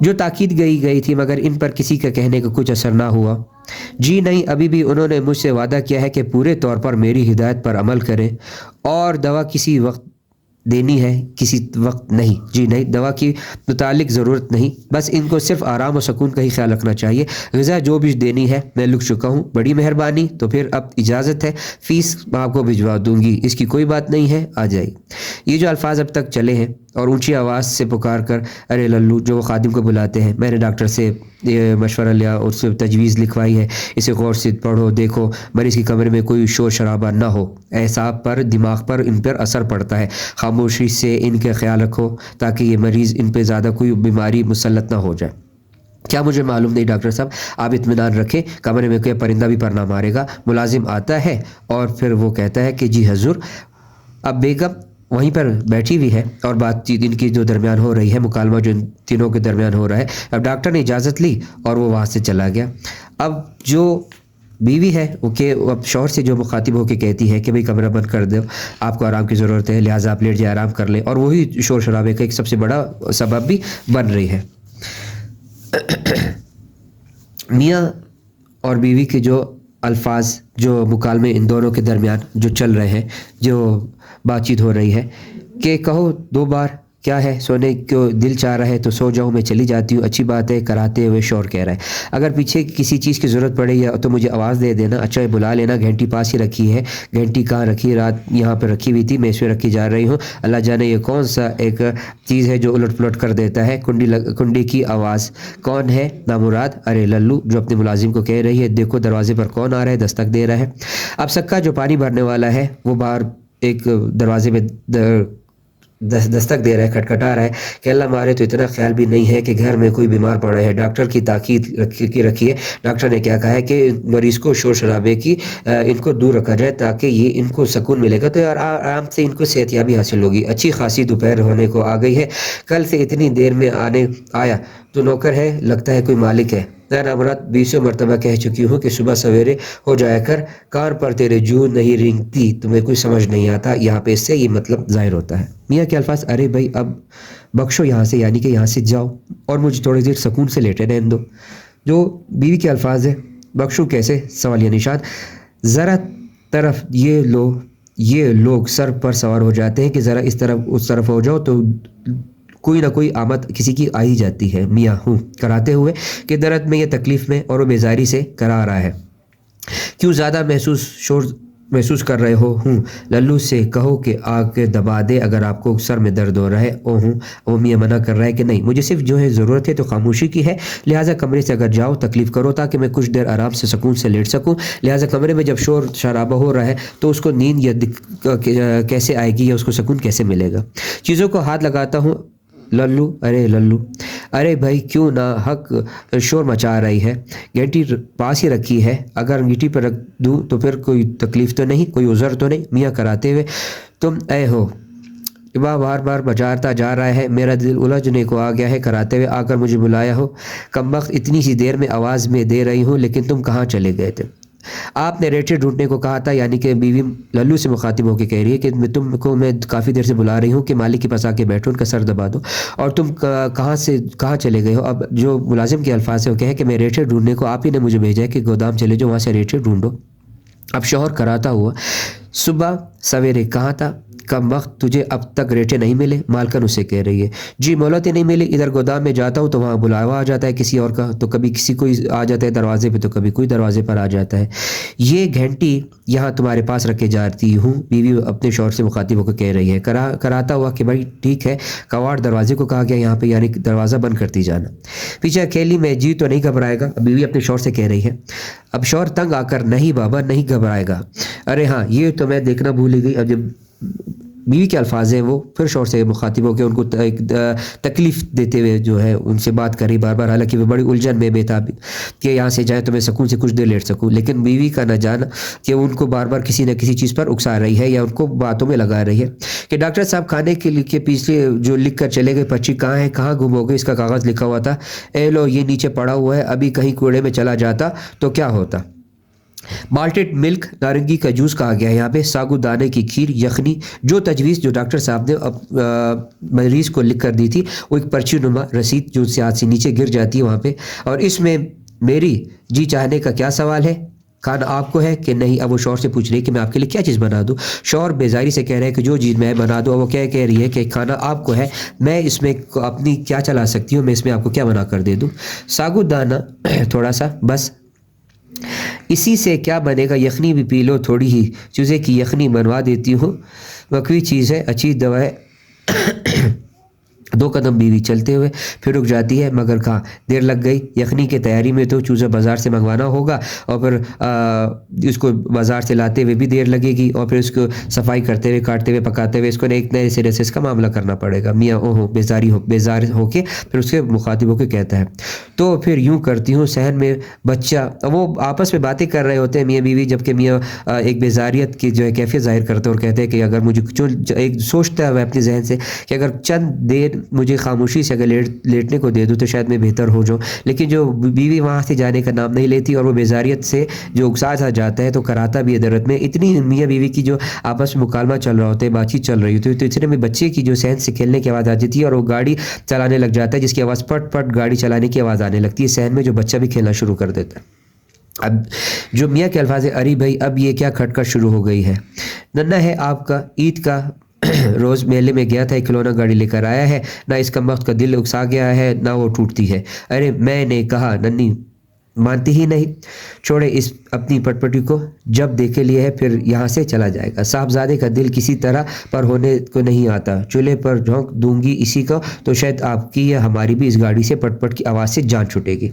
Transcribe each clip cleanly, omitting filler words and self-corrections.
جو تاکید گئی تھی مگر ان پر کسی کا کہنے کا کچھ اثر نہ ہوا۔ جی نہیں، ابھی بھی انہوں نے مجھ سے وعدہ کیا ہے کہ پورے طور پر میری ہدایت پر عمل کریں، اور دوا کسی وقت دینی ہے، کسی وقت نہیں۔ جی نہیں، دوا کی متعلق ضرورت نہیں، بس ان کو صرف آرام و سکون کا ہی خیال رکھنا چاہیے۔ غذا جو بھی دینی ہے میں لکھ چکا ہوں، بڑی مہربانی، تو پھر اب اجازت ہے، فیس میں آپ کو بھجوا دوں گی، اس کی کوئی بات نہیں ہے، آ جائیے۔ یہ جو الفاظ اب تک چلے ہیں اور اونچی آواز سے پکار کر ارے للو، جو وہ خادم کو بلاتے ہیں، میں نے ڈاکٹر سے یہ مشورہ لیا اور اس سے تجویز لکھوائی ہے، اسے غور سے پڑھو، دیکھو مریض کی کمرے میں کوئی شور شرابہ نہ ہو، اعصاب پر، دماغ پر ان پر اثر پڑتا ہے، خاموشی سے ان کا خیال رکھو تاکہ یہ مریض ان پہ زیادہ کوئی بیماری مسلط نہ ہو جائے۔ کیا مجھے معلوم نہیں ڈاکٹر صاحب، آپ اطمینان رکھیں، کمرے میں کوئی پرندہ بھی پر نہ مارے گا۔ ملازم آتا ہے اور پھر وہ کہتا ہے کہ جی حضور۔ اب بیگم وہیں پر بیٹھی ہوئی ہے اور بات چیت ان کی جو درمیان ہو رہی ہے، مکالمہ جو ان تینوں کے درمیان ہو رہا ہے۔ اب ڈاکٹر نے اجازت لی اور وہ وہاں سے چلا گیا۔ اب جو بیوی ہے وہ کہ اب شوہر سے جو مخاطب ہو کے کہتی ہے کہ بھئی کمرہ بند کر دو، آپ کو آرام کی ضرورت ہے، لہٰذا آپ لیٹ جائے، آرام کر لیں، اور وہی شور شرابے کا ایک سب سے بڑا سبب بھی بن رہی ہے۔ میاں اور بیوی کے جو الفاظ، جو مکالمے ان دونوں کے درمیان جو چل رہے ہیں، جو بات چیت ہو رہی ہے کہ کہو دو بار، کیا ہے سونے کو دل چاہ رہا ہے تو سو جاؤں، میں چلی جاتی ہوں، اچھی بات ہے، کراتے ہوئے شور کہہ رہا ہے، اگر پیچھے کسی چیز کی ضرورت پڑے یا تو مجھے آواز دے دینا، اچھا بلا لینا، گھنٹی پاس ہی رکھی ہے، گھنٹی کہاں رکھی، رات یہاں پہ رکھی ہوئی تھی، میں اس پہ رکھی جا رہی ہوں، اللہ جانے یہ کون سا ایک چیز ہے جو الٹ پلٹ کر دیتا ہے، کنڈی کی آواز، کون ہے نامراد، ارے للو، جو اپنے ملازم کو کہہ رہی ہے، دیکھو دروازے پر کون آ رہا ہے، دستک دے رہا ہے۔ اب سکا جو پانی بھرنے والا ہے وہ باہر ایک دروازے میں دستک دے رہا ہے، کھٹکھٹا رہا ہے کہ اللہ مارے تو اتنا خیال بھی نہیں ہے کہ گھر میں کوئی بیمار پڑا ہے۔ ڈاکٹر کی تاکید رکھی ہے، ڈاکٹر نے کیا کہا ہے کہ مریض کو شور شرابے کی ان کو دور رکھا جائے تاکہ یہ ان کو سکون ملے گا، تو یار آرام سے ان کو صحت یابی حاصل ہوگی۔ اچھی خاصی دوپہر ہونے کو آ گئی ہے، کل سے اتنی دیر میں آیا تو نوکر ہے، لگتا ہے کوئی مالک ہے۔ میں نامراد 20 مرتبہ کہہ چکی ہوں کہ صبح سویرے ہو جایا کر، کان پر تیرے جو نہیں رینگتی، تمہیں کوئی سمجھ نہیں آتا۔ یہاں پہ اس سے یہ مطلب ظاہر ہوتا ہے۔ میاں کے الفاظ، ارے بھائی اب بخشو یہاں سے، یعنی کہ یہاں سے جاؤ اور مجھے تھوڑی دیر سکون سے لیٹے رہنے دو۔ جو بیوی کے الفاظ ہیں، بخشو کیسے، سوالیہ نشان، ذرا طرف یہ لوگ سر پر سوار ہو جاتے ہیں کہ ذرا اس طرف اس طرف ہو جاؤ تو کوئی نہ کوئی آمد کسی کی آ ہی جاتی ہے۔ میاں ہوں کراتے ہوئے کہ درد میں، یہ تکلیف میں، اور وہ بیزاری سے کرا رہا ہے، کیوں زیادہ شور محسوس کر رہے ہوں للو سے کہو کہ آ کے دبا دے اگر آپ کو سر میں درد ہو رہا ہے۔ وہ میاں منع کر رہا ہے کہ نہیں، مجھے صرف جو ہے ضرورت ہے تو خاموشی کی ہے، لہٰذا کمرے سے اگر جاؤ تکلیف کرو تاکہ میں کچھ دیر آرام سے سکون سے لیٹ سکوں، لہٰذا کمرے میں جب شور شرابہ ہو رہا ہے تو اس کو نیند یا کیسے آئے گی یا اس کو سکون کیسے ملے گا۔ چیزوں کو ہاتھ لگاتا ہوں للو، ارے للو، ارے بھائی کیوں نہ حق شور مچا رہی ہے، گھنٹی پاس ہی رکھی ہے، اگر انگیٹھی پر رکھ دوں تو پھر کوئی تکلیف تو نہیں، کوئی عذر تو نہیں۔ میاں کراتے ہوئے، تم اے ہو بار بار بجاتا جا رہا ہے، میرا دل الجھنے کو آ گیا ہے، کراتے ہوئے آ کر مجھے بلایا ہو، کمبخت اتنی سی دیر میں آواز میں دے رہی ہوں، لیکن تم کہاں چلے گئے تھے؟ آپ نے ریٹے ڈھونڈنے کو کہا تھا، یعنی کہ بیوی للو سے مخاطب ہو کے کہہ رہی ہے کہ تم کو میں کافی دیر سے بلا رہی ہوں کہ مالک کے پاس آ کے بیٹھو، ان کا سر دبا دو، اور تم کہاں چلے گئے ہو؟ اب جو ملازم کے الفاظ سے وہ کہے کہ میں ریٹے ڈھونڈنے کو، آپ ہی نے مجھے بھیجا ہے کہ گودام چلے جاؤ، وہاں سے ریٹے ڈھونڈو۔ اب شوہر کراتا ہوا، صبح سویرے کہاں تھا، کم وقت، تجھے اب تک ریٹے نہیں ملے؟ مالکن اسے کہہ رہی ہے، جی مولتیں نہیں ملی، ادھر گودام میں جاتا ہوں تو وہاں بلاوا آ جاتا ہے کسی اور کا، تو کبھی کسی کوئی آ جاتا ہے دروازے پہ، تو کبھی کوئی دروازے پر آ جاتا ہے، یہ گھنٹی یہاں تمہارے پاس رکھے جاتی ہوں، بیوی اپنے شوہر سے مخاطب ہو کر کہہ رہی ہے۔ کراتا ہوا کہ بھائی ٹھیک ہے، کواڑ دروازے کو کہا گیا یہاں پہ، یعنی دروازہ بند کرتی جانا۔ پیچھے اکیلی میں، جی تو نہیں گھبرائے گا، بیوی اپنے شوہر سے کہہ رہی ہے۔ اب شوہر تنگ آ کر، نہیں بابا نہیں گھبرائے گا، ارے ہاں یہ تو میں دیکھنا بھول ہی گئی۔ اب جب بیوی کے الفاظ ہیں وہ پھر شوہر سے مخاطب ہو کے ان کو تکلیف دیتے ہوئے جو ہے ان سے بات کری بار بار، حالانکہ وہ بڑی الجھن میں بےتاب کہ یہاں سے جائے تو میں سکون سے کچھ دیر لیٹ سکوں، لیکن بیوی کا نہ جانا کہ ان کو بار بار کسی نہ کسی چیز پر اکسا رہی ہے یا ان کو باتوں میں لگا رہی ہے کہ ڈاکٹر صاحب کھانے کے لیے کے پیچھے جو لکھ کر چلے گئے پرچی کہاں ہے، کہاں گم ہو گئے، اس کا کاغذ لکھا ہوا تھا، اے لو یہ نیچے پڑا ہوا ہے، ابھی کہیں کوڑے میں چلا جاتا تو کیا ہوتا۔ مالٹڈ ملک، نارنگی کا جوس کہا گیا ہے یہاں پہ، ساگو دانے کی کھیر، یخنی، جو تجویز جو ڈاکٹر صاحب نے مریض کو لکھ کر دی تھی، وہ ایک پرچی نما رسید جو سے ہاتھ سے نیچے گر جاتی ہے وہاں پہ، اور اس میں میری جی چاہنے کا کیا سوال ہے، کھانا آپ کو ہے کہ نہیں؟ اب وہ شوہر سے پوچھ رہی ہے کہ میں آپ کے لیے کیا چیز بنا دوں؟ شوہر بیزاری سے کہہ رہا ہے کہ جو چیز میں بنا دوں، اور وہ کہہ رہی ہے کہ کھانا آپ کو ہے، میں اس میں اپنی کیا چلا سکتی ہوں، میں اس میں آپ کو کیا بنا کر دے دوں؟ ساگو دانہ تھوڑا سا بس، اسی سے کیا بنے گا، یخنی بھی پی لو تھوڑی ہی، چوزے کی یخنی بنوا دیتی ہوں، وقوی چیز ہے، اچھی دوا ہے۔ دو قدم بیوی چلتے ہوئے پھر رک جاتی ہے، مگر کہاں دیر لگ گئی، یخنی کے تیاری میں تو چوزہ بازار سے منگوانا ہوگا، اور پھر اس کو بازار سے لاتے ہوئے بھی دیر لگے گی، اور پھر اس کو صفائی کرتے ہوئے، کاٹتے ہوئے، پکاتے ہوئے، اس کو ایک نئے سرے سے اس کا معاملہ کرنا پڑے گا۔ میاں بیزار ہو کے پھر اس کے مخاطب ہو کے کہتا ہے، تو پھر یوں کرتی ہوں صحن میں بچہ، وہ آپس میں باتیں کر رہے ہوتے ہیں میاں بیوی، جبکہ میاں ایک بیزاریت کی جو ہے کیفیت ظاہر کرتے ہیں، اور کہتے ہیں کہ اگر مجھے ایک سوچتا ہے اپنے ذہن سے کہ اگر چند دیر مجھے خاموشی سے اگر لیٹنے کو دے دوں تو شاید میں بہتر ہو جاؤں، لیکن جو بیوی وہاں سے جانے کا نام نہیں لیتی، اور وہ بیزاریت سے جو اکسا جاتا ہے تو کراتا بھی ہے درد میں۔ اتنی میاں بیوی کی جو آپس میں مکالمہ چل رہا ہوتا ہے، بات چیت چل رہی ہوتی ہے، تو اتنے میں بچے کی جو صحن سے کھیلنے کی آواز آ جاتی ہے، اور وہ گاڑی چلانے لگ جاتا ہے، جس کی آواز پٹ پٹ گاڑی چلانے کی آواز آنے لگتی ہے صحن میں، جو بچہ بھی کھیلنا شروع کر دیتا ہے۔ اب جو میاں کے الفاظ ہے، ارے بھائی اب یہ کیا کھٹکٹ شروع ہو گئی ہے، ننا ہے آپ کا عید کا روز میلے میں گیا تھا، ایک کھلونا گاڑی لے کر آیا ہے، نہ اس کا وقت کا دل اکسا گیا ہے، نہ وہ ٹوٹتی ہے۔ ارے میں نے کہا ننی مانتی ہی نہیں، چھوڑے اس اپنی پٹپٹی کو، جب دیکھے لیے ہے پھر یہاں سے چلا جائے گا، صاحبزادے کا دل کسی طرح پر ہونے کو نہیں آتا، چولہے پر جھونک دوں گی اسی کو تو شاید آپ کی یا ہماری بھی اس گاڑی سے پٹ پٹ کی آواز سے جان چھوٹے گی۔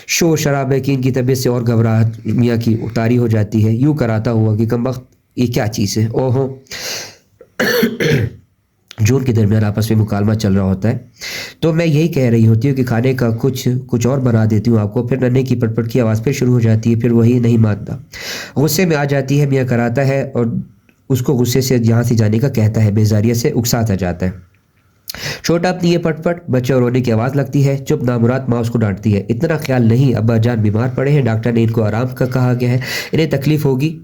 شور شراب ہے کہ ان کی طبیعت سے اور گھبراہٹ میاں کی اتاری ہو جاتی ہے، یوں کراتا ہوا کہ کمبخت یہ کیا چیز ہے، اوہو۔ جون کے درمیان آپس میں مکالمہ چل رہا ہوتا ہے، تو میں یہی کہہ رہی ہوتی ہوں کہ کھانے کا کچھ اور بنا دیتی ہوں آپ کو، پھر ننے کی پٹ پٹ کی آواز پھر شروع ہو جاتی ہے، پھر وہی نہیں مانتا، غصے میں آ جاتی ہے، میاں کراتا ہے اور اس کو غصے سے یہاں سے جانے کا کہتا ہے، بیزاریت سے اکساتا جاتا ہے۔ چھوٹا اپنی یہ پٹ پٹ، بچہ رونے کی آواز لگتی ہے، چپ نامراد ماں اس کو ڈانٹتی ہے، اتنا خیال نہیں، ابا جان بیمار پڑے ہیں، ڈاکٹر نے ان کو آرام کا کہا گیا ہے، انہیں تکلیف ہوگی،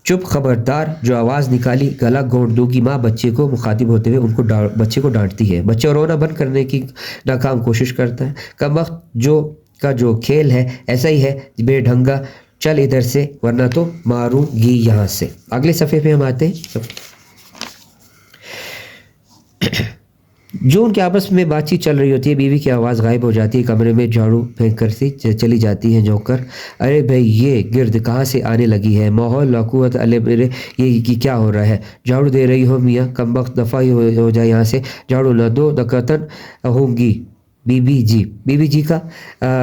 چپ خبردار، جو آواز نکالی گلا گھونٹ دوں گی، ماں بچے کو مخاطب ہوتے ہوئے بچے کو ڈانٹتی ہے، بچہ رونا بند کرنے کی ناکام کوشش کرتا ہے، کم وقت جو کھیل ہے ایسا ہی ہے بے ڈھنگا، چل ادھر سے ورنہ تو ماروں گی یہاں سے۔ اگلے صفحے پہ ہم آتے ہیں، جو ان کے آپس میں بات چیت چل رہی ہوتی ہے، بیوی کی آواز غائب ہو جاتی ہے، کمرے میں جھاڑو پھینک کر سی چلی جاتی ہے جھونک کر، ارے بھائی یہ گرد کہاں سے آنے لگی ہے، ماحول لاقوت علیہ میرے، یہ کیا ہو رہا ہے، جھاڑو دے رہی ہو میاں، کم وقت دفعہ ہی ہو جائے یہاں سے، جھاڑو نہ دو دقتن ہوں گی۔ بی بی جی کا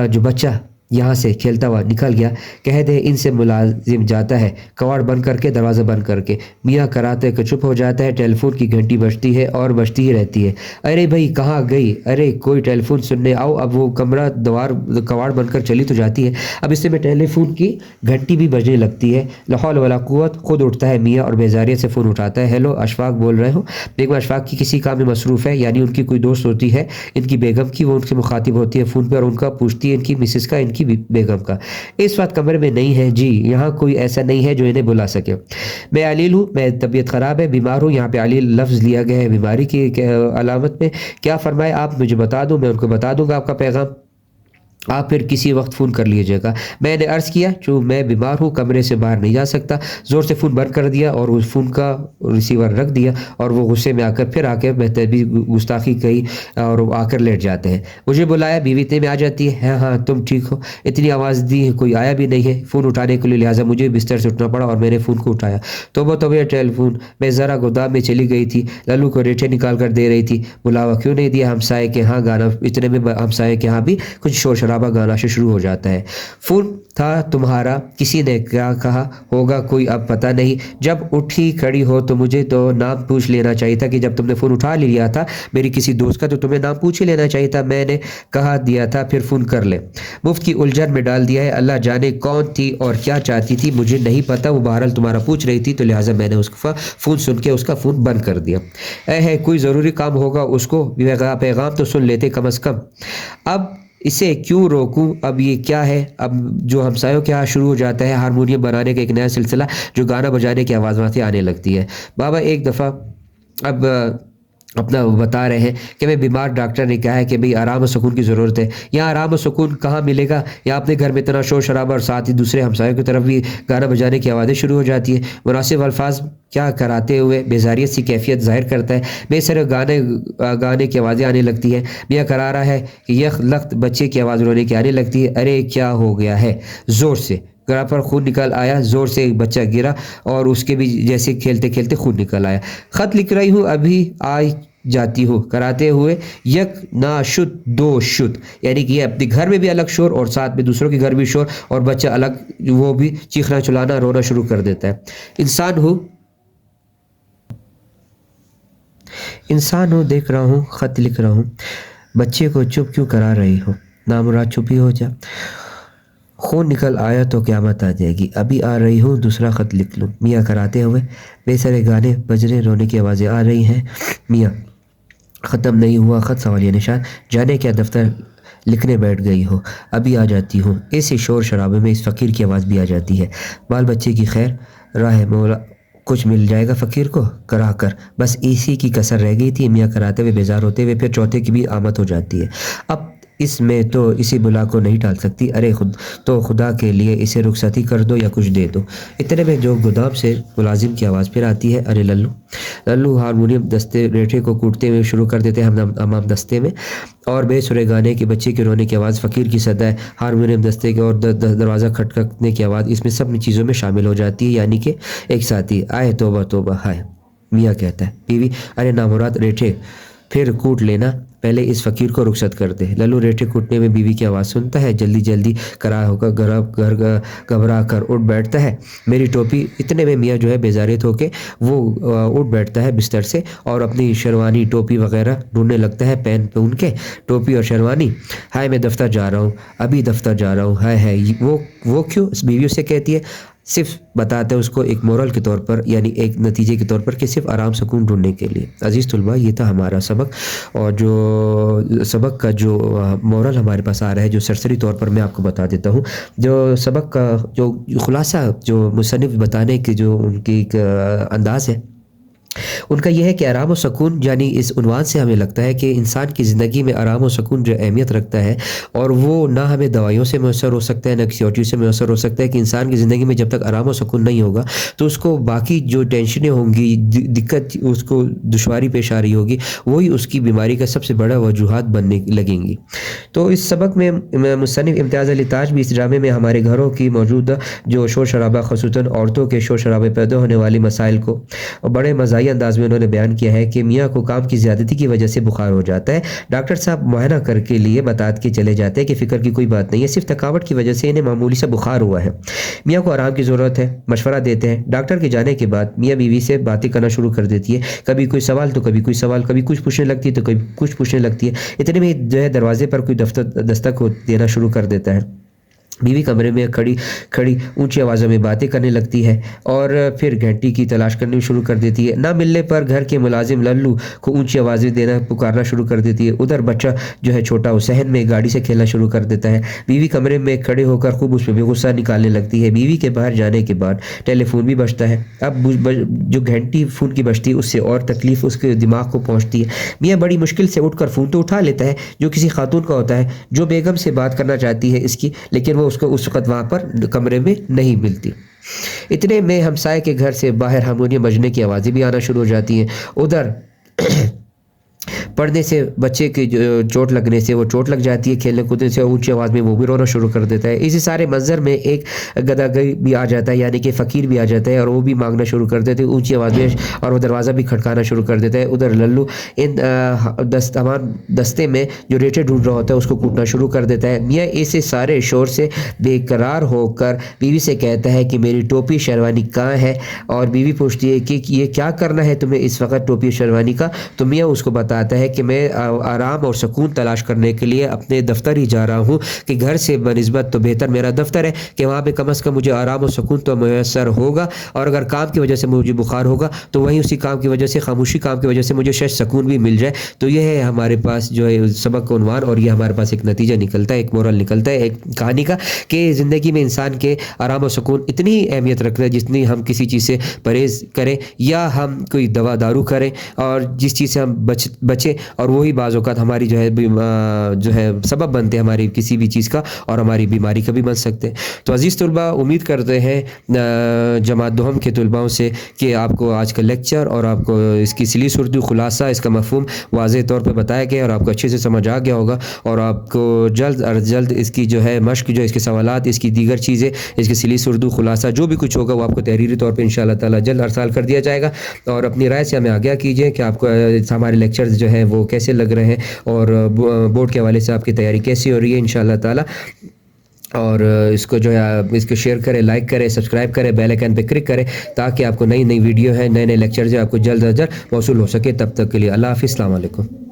جو بچہ یہاں سے کھیلتا ہوا نکل گیا، کہہ دے ان سے ملازم جاتا ہے، کواڑ بند کر کے دروازہ بند کر کے، میاں کراتے کہ چپ ہو جاتا ہے، ٹیلی فون کی گھنٹی بجتی ہے اور بجتی ہی رہتی ہے، ارے بھائی کہاں گئی، ارے کوئی ٹیلی فون سننے آؤ، اب وہ کمرہ کواڑ بند کر چلی تو جاتی ہے، اب اس میں ٹیلی فون کی گھنٹی بھی بجنے لگتی ہے، لا حول ولا قوت، خود اٹھتا ہے میاں اور بیزاریت سے فون اٹھاتا ہے، ہیلو اشفاق بول رہے ہو؟ بیگم اشفاق کی کسی کام میں مصروف ہے، یعنی ان کی کوئی دوست ہوتی ہے ان کی بیگم کی، وہ ان سے مخاطب ہوتی ہے فون پہ اور ان کا پوچھتی ہے ان کی مسز کا، ان کی بیگم کا، اس وقت کمرے میں نہیں ہے جی، یہاں کوئی ایسا نہیں ہے جو انہیں بلا سکے، میں علیل ہوں، میں طبیعت خراب ہے، بیمار ہوں، یہاں پہ علیل لفظ لیا گیا ہے بیماری کی علامت میں، کیا فرمائے آپ مجھے بتا دوں، میں ان کو بتا دوں گا آپ کا پیغام، آپ پھر کسی وقت فون کر لیجیے گا۔ میں نے عرض کیا چوں میں بیمار ہوں، کمرے سے باہر نہیں جا سکتا، زور سے فون بند کر دیا اور اس فون کا ریسیور رکھ دیا، اور وہ غصے میں آ کر بھی گستاخی کہی اور آ کر لیٹ جاتے ہیں، مجھے بلایا، بیوی اتنے میں آ جاتی ہے، ہاں تم ٹھیک ہو، اتنی آواز دی ہے کوئی آیا بھی نہیں ہے فون اٹھانے کے لیے، لہٰذا مجھے بستر سے اٹھنا پڑا اور میں نے فون کو اٹھایا، توبہ ٹیلی فون، میں ذرا گودام میں چلی گئی تھی، للو کو ریٹھے نکال کر دے رہی تھی، بلاوا کیوں نہیں دیا، ہمسائے کے ہاں گانا، اتنے میں ہمسائے کے ہاں بھی کچھ شور شرابہ گانا سے شروع ہو جاتا ہے، فون تھا تمہارا، کسی نے کیا کہا ہوگا کوئی اب پتہ نہیں، جب اٹھی کھڑی ہو تو مجھے تو نام پوچھ لینا چاہیے تھا، کہ جب تم نے فون اٹھا لیا تھا میری کسی دوست کا تو تمہیں نام پوچھ ہی لینا چاہیے تھا، میں نے کہا دیا تھا پھر فون کر لے، مفت کی الجھن میں ڈال دیا ہے، اللہ جانے کون تھی اور کیا چاہتی تھی مجھے نہیں پتا، وہ بہرحال تمہارا پوچھ رہی تھی تو لہٰذا میں نے اس کا فون سن کے اس کا فون بند کر دیا، ہے کوئی ضروری کام ہوگا اس کو پیغام تو سن لیتے کم از کم، اب اسے کیوں روکوں؟ اب یہ کیا ہے؟ اب جو ہمسایوں کے ہاں شروع ہو جاتا ہے ہارمونیم بنانے کا ایک نیا سلسلہ، جو گانا بجانے کی آواز وہاں سے آنے لگتی ہے۔ بابا ایک دفعہ اب اپنا بتا رہے ہیں کہ میں بیمار، ڈاکٹر نے کہا ہے کہ بھئی آرام و سکون کی ضرورت ہے۔ یہاں آرام و سکون کہاں ملے گا؟ یا اپنے گھر میں اتنا شور شرابہ اور ساتھ ہی دوسرے ہمسایوں کی طرف بھی گانا بجانے کی آوازیں شروع ہو جاتی ہیں۔ مناسب الفاظ کیا کراتے ہوئے بیزاریت سی کیفیت ظاہر کرتا ہے، بے سر گانے کی آوازیں آنے لگتی ہیں۔ میاں کرا رہا ہے کہ یک لخت بچے کی آواز رونے کی آنے لگتی ہے۔ ارے کیا ہو گیا ہے؟ زور سے گلا پر خون نکل آیا، زور سے ایک بچہ گرا اور اس کے بھی جیسے کھیلتے کھیلتے خون نکل آیا۔ خط لکھ رہی ہوں، ابھی آ جاتی ہو، کراتے ہوئے یک نا شد دو شد، یعنی کہ یہ اپنے گھر میں بھی الگ شور اور ساتھ میں دوسروں کے گھر بھی شور، اور بچہ الگ وہ بھی چیخنا چلانا رونا شروع کر دیتا ہے۔ انسان ہو دیکھ رہا ہوں، خط لکھ رہا ہوں، بچے کو چپ کیوں کرا رہی ہو؟ نامراد چپ ہی ہو جا، خون نکل آیا تو قیامت آ جائے گی۔ ابھی آ رہی ہوں، دوسرا خط لکھ لوں۔ میاں کراتے ہوئے بے سرے گانے بجنے، رونے کی آوازیں آ رہی ہیں۔ میاں ختم نہیں ہوا خط؟ سوالیہ نشان۔ جانے کیا دفتر لکھنے بیٹھ گئی ہو؟ ابھی آ جاتی ہوں۔ ایسے شور شرابے میں اس فقیر کی آواز بھی آ جاتی ہے۔ بال بچے کی خیر راہ مولا، کچھ مل جائے گا فقیر کو کرا کر، بس اسی کی کسر رہ گئی تھی۔ میاں کراتے ہوئے بیزار ہوتے ہوئے پھر چوتھے کی بھی آمد ہو جاتی ہے۔ اب اس میں تو اسی بلا کو نہیں ٹال سکتی، ارے خدا کے لیے اسے رخصتی کر دو یا کچھ دے دو۔ اتنے میں جو گودام سے ملازم کی آواز پھر آتی ہے، ارے للو ہارمونیم دستے ریٹھے کو کوٹتے ہوئے شروع کر دیتے ہیں ہمام دستے میں، اور بے سرے گانے کے بچے کے رونے کی آواز، فقیر کی صدا ہے، ہارمونیم دستے کے اور دروازہ کھٹکنے کی آواز، اس میں سب چیزوں میں شامل ہو جاتی ہے، یعنی کہ ایک ساتھی۔ آئے توبہ توبہ ہائے! میاں کہتا ہے، بیوی ارے نامراد ریٹھے پھر کوٹ لینا، پہلے اس فقیر کو رخصت کر دے۔ للو ریٹھے کوٹنے میں بیوی کی آواز سنتا ہے، جلدی کرا ہو کر گھبرا کر اٹھ بیٹھتا ہے، میری ٹوپی۔ اتنے میں میاں جو ہے بیزاریت ہو کے وہ اٹھ بیٹھتا ہے بستر سے اور اپنی شیروانی ٹوپی وغیرہ ڈھونڈنے لگتا ہے، پہن کے ٹوپی اور شیروانی۔ ہائے میں دفتر جا رہا ہوں، ابھی دفتر جا رہا ہوں۔ ہائے وہ کیوں؟ اس بیوی سے کہتی ہے، صرف بتاتے ہیں اس کو ایک مورل کے طور پر، یعنی ایک نتیجے کے طور پر، کہ صرف آرام سکون ڈھونڈنے کے لیے۔ عزیز طلباء، یہ تھا ہمارا سبق، اور جو سبق کا جو مورل ہمارے پاس آ رہا ہے، جو سرسری طور پر میں آپ کو بتا دیتا ہوں، جو سبق کا جو خلاصہ جو مصنف بتانے کے جو ان کی ایک انداز ہے، ان کا یہ ہے کہ آرام و سکون، یعنی اس عنوان سے ہمیں لگتا ہے کہ انسان کی زندگی میں آرام و سکون جو اہمیت رکھتا ہے، اور وہ نہ ہمیں دوائیوں سے میسر ہو سکتا ہے، نہ کسی اور چیز سے میسر ہو سکتا ہے، کہ انسان کی زندگی میں جب تک آرام و سکون نہیں ہوگا تو اس کو باقی جو ٹینشنیں ہوں گی، دقت اس کو دشواری پیش آ رہی ہوگی، وہی اس کی بیماری کا سب سے بڑا وجوہات بننے لگیں گی۔ تو اس سبق میں مصنف امتیاز علی تاج بھی اس ڈرامے میں ہمارے گھروں کی موجودہ جو شور شرابہ، خصوصاً عورتوں کے شور شرابے پیدا ہونے والی مسائل کو بڑے مزاحیہ انداز میں انہوں نے بیان کیا ہے کہ میاں کو کام کی زیادتی کی وجہ سے بخار ہو جاتا ہے، ڈاکٹر صاحب معائنہ کر کے لیے بتا کے چلے جاتے ہیں کہ فکر کی کوئی بات نہیں ہے، صرف تھکاوٹ کی وجہ سے انہیں معمولی سا بخار ہوا ہے، میاں کو آرام کی ضرورت ہے، مشورہ دیتے ہیں۔ ڈاکٹر کے جانے کے بعد میاں بیوی سے باتیں کرنا شروع کر دیتی ہے، کبھی کوئی سوال تو کبھی کوئی سوال، کبھی کچھ پوچھنے لگتی ہے تو کبھی کچھ پوچھنے لگتی ہے۔ اتنے میں جو ہے دروازے پر کوئی دستک دینا شروع کر دیتا ہے۔ بیوی کمرے میں کھڑی اونچی آوازوں میں باتیں کرنے لگتی ہے اور پھر گھنٹی کی تلاش کرنی شروع کر دیتی ہے۔ نہ ملنے پر گھر کے ملازم للو کو اونچی آوازیں دینا پکارنا شروع کر دیتی ہے۔ ادھر بچہ جو ہے چھوٹا وہ صحن میں گاڑی سے کھیلنا شروع کر دیتا ہے۔ بیوی کمرے میں کھڑے ہو کر خوب اس پہ غصہ نکالنے لگتی ہے۔ بیوی کے باہر جانے کے بعد ٹیلی فون بھی بجتا ہے۔ اب جو گھنٹی فون کی بجتی ہے اس سے اور تکلیف اس کے دماغ کو پہنچتی ہے۔ میاں بڑی مشکل سے اٹھ کر فون تو اٹھا لیتا ہے، جو کسی خاتون کا ہوتا ہے جو بیگم سے بات کرنا چاہتی ہے اس کی، لیکن وہ اس کو اس وقت وہاں پر کمرے میں نہیں ملتی۔ اتنے میں ہمسائے کے گھر سے باہر ہارمونیم بجنے کی آوازیں بھی آنا شروع ہو جاتی ہیں۔ ادھر پڑھنے سے بچے کی چوٹ لگنے سے وہ چوٹ لگ جاتی ہے، کھیلنے کودنے سے اونچی آواز میں وہ بھی رونا شروع کر دیتا ہے۔ اسی سارے منظر میں ایک گداگئی بھی آ جاتا ہے، یعنی کہ فقیر بھی آ جاتا ہے اور وہ بھی مانگنا شروع کر دیتے ہیں اونچی آواز میں، اور وہ دروازہ بھی کھٹکانا شروع کر دیتا ہے۔ ادھر للو ان دستے میں جو ریٹے ڈھونڈ رہا ہوتا ہے اس کو کوٹنا شروع کر دیتا ہے۔ میاں ایسے سارے شور سے بے قرار ہو کر بیوی سے کہتا ہے کہ میری ٹوپی شیروانی کہاں ہے، اور بیوی پوچھتی ہے کہ یہ کیا کرنا ہے تمہیں اس وقت ٹوپی شیروانی کا، تو میاں اس کو بتاتا ہے ہے کہ میں آرام اور سکون تلاش کرنے کے لیے اپنے دفتر ہی جا رہا ہوں کہ گھر سے بنسبت تو بہتر میرا دفتر ہے کہ وہاں پہ کم از کم مجھے آرام اور سکون تو میسر ہوگا، اور اگر کام کی وجہ سے مجھے بخار ہوگا تو وہیں اسی کام کی وجہ سے، خاموشی کام کی وجہ سے مجھے شاید سکون بھی مل جائے۔ تو یہ ہے ہمارے پاس جو ہے سبق کا عنوان، اور یہ ہمارے پاس ایک نتیجہ نکلتا ہے، ایک مورل نکلتا ہے ایک کہانی کا، کہ زندگی میں انسان کے آرام و سکون اتنی اہمیت رکھتا ہے جتنی ہم کسی چیز سے پرہیز کریں یا ہم کوئی دوا دارو کریں، اور جس چیز سے ہم بچیں، اور وہی بعض اوقات ہماری جو ہے سبب بنتے ہیں ہماری کسی بھی چیز کا، اور ہماری بیماری کا بھی بن سکتے ہیں۔ تو عزیز طلباء، امید کرتے ہیں جماعت دوم کے طلباءوں سے کہ آپ کو آج کا لیکچر اور آپ کو اس کی سلیس اردو خلاصہ، اس کا مفہوم واضح طور پہ بتایا گیا اور آپ کو اچھے سے سمجھ آ گیا ہوگا، اور آپ کو جلد از جلد اس کی جو ہے مشق، جو اس کے سوالات، اس کی دیگر چیزیں، اس کی سلیس اردو خلاصہ جو بھی کچھ ہوگا وہ آپ کو تحریری طور پہ انشاءاللہ تعالی جلد ارسال کر دیا جائے گا، اور اپنی رائے سے ہمیں آگاہ کیجیے کہ آپ کو ہمارے لیکچرز جو ہیں وہ کیسے لگ رہے ہیں، اور بورڈ کے حوالے سے آپ کی تیاری کیسی ہو رہی ہے انشاءاللہ تعالی۔ اور اس کو جو ہے اس کو شیئر کریں، لائک کریں، سبسکرائب کریں، بیل آئیکن پہ کلک کریں تاکہ آپ کو نئی ویڈیو ہے، نئے لیکچرز ہیں، آپ کو جلد از جلد موصول ہو سکے۔ تب تک کے لیے اللہ حافظ، السلام علیکم۔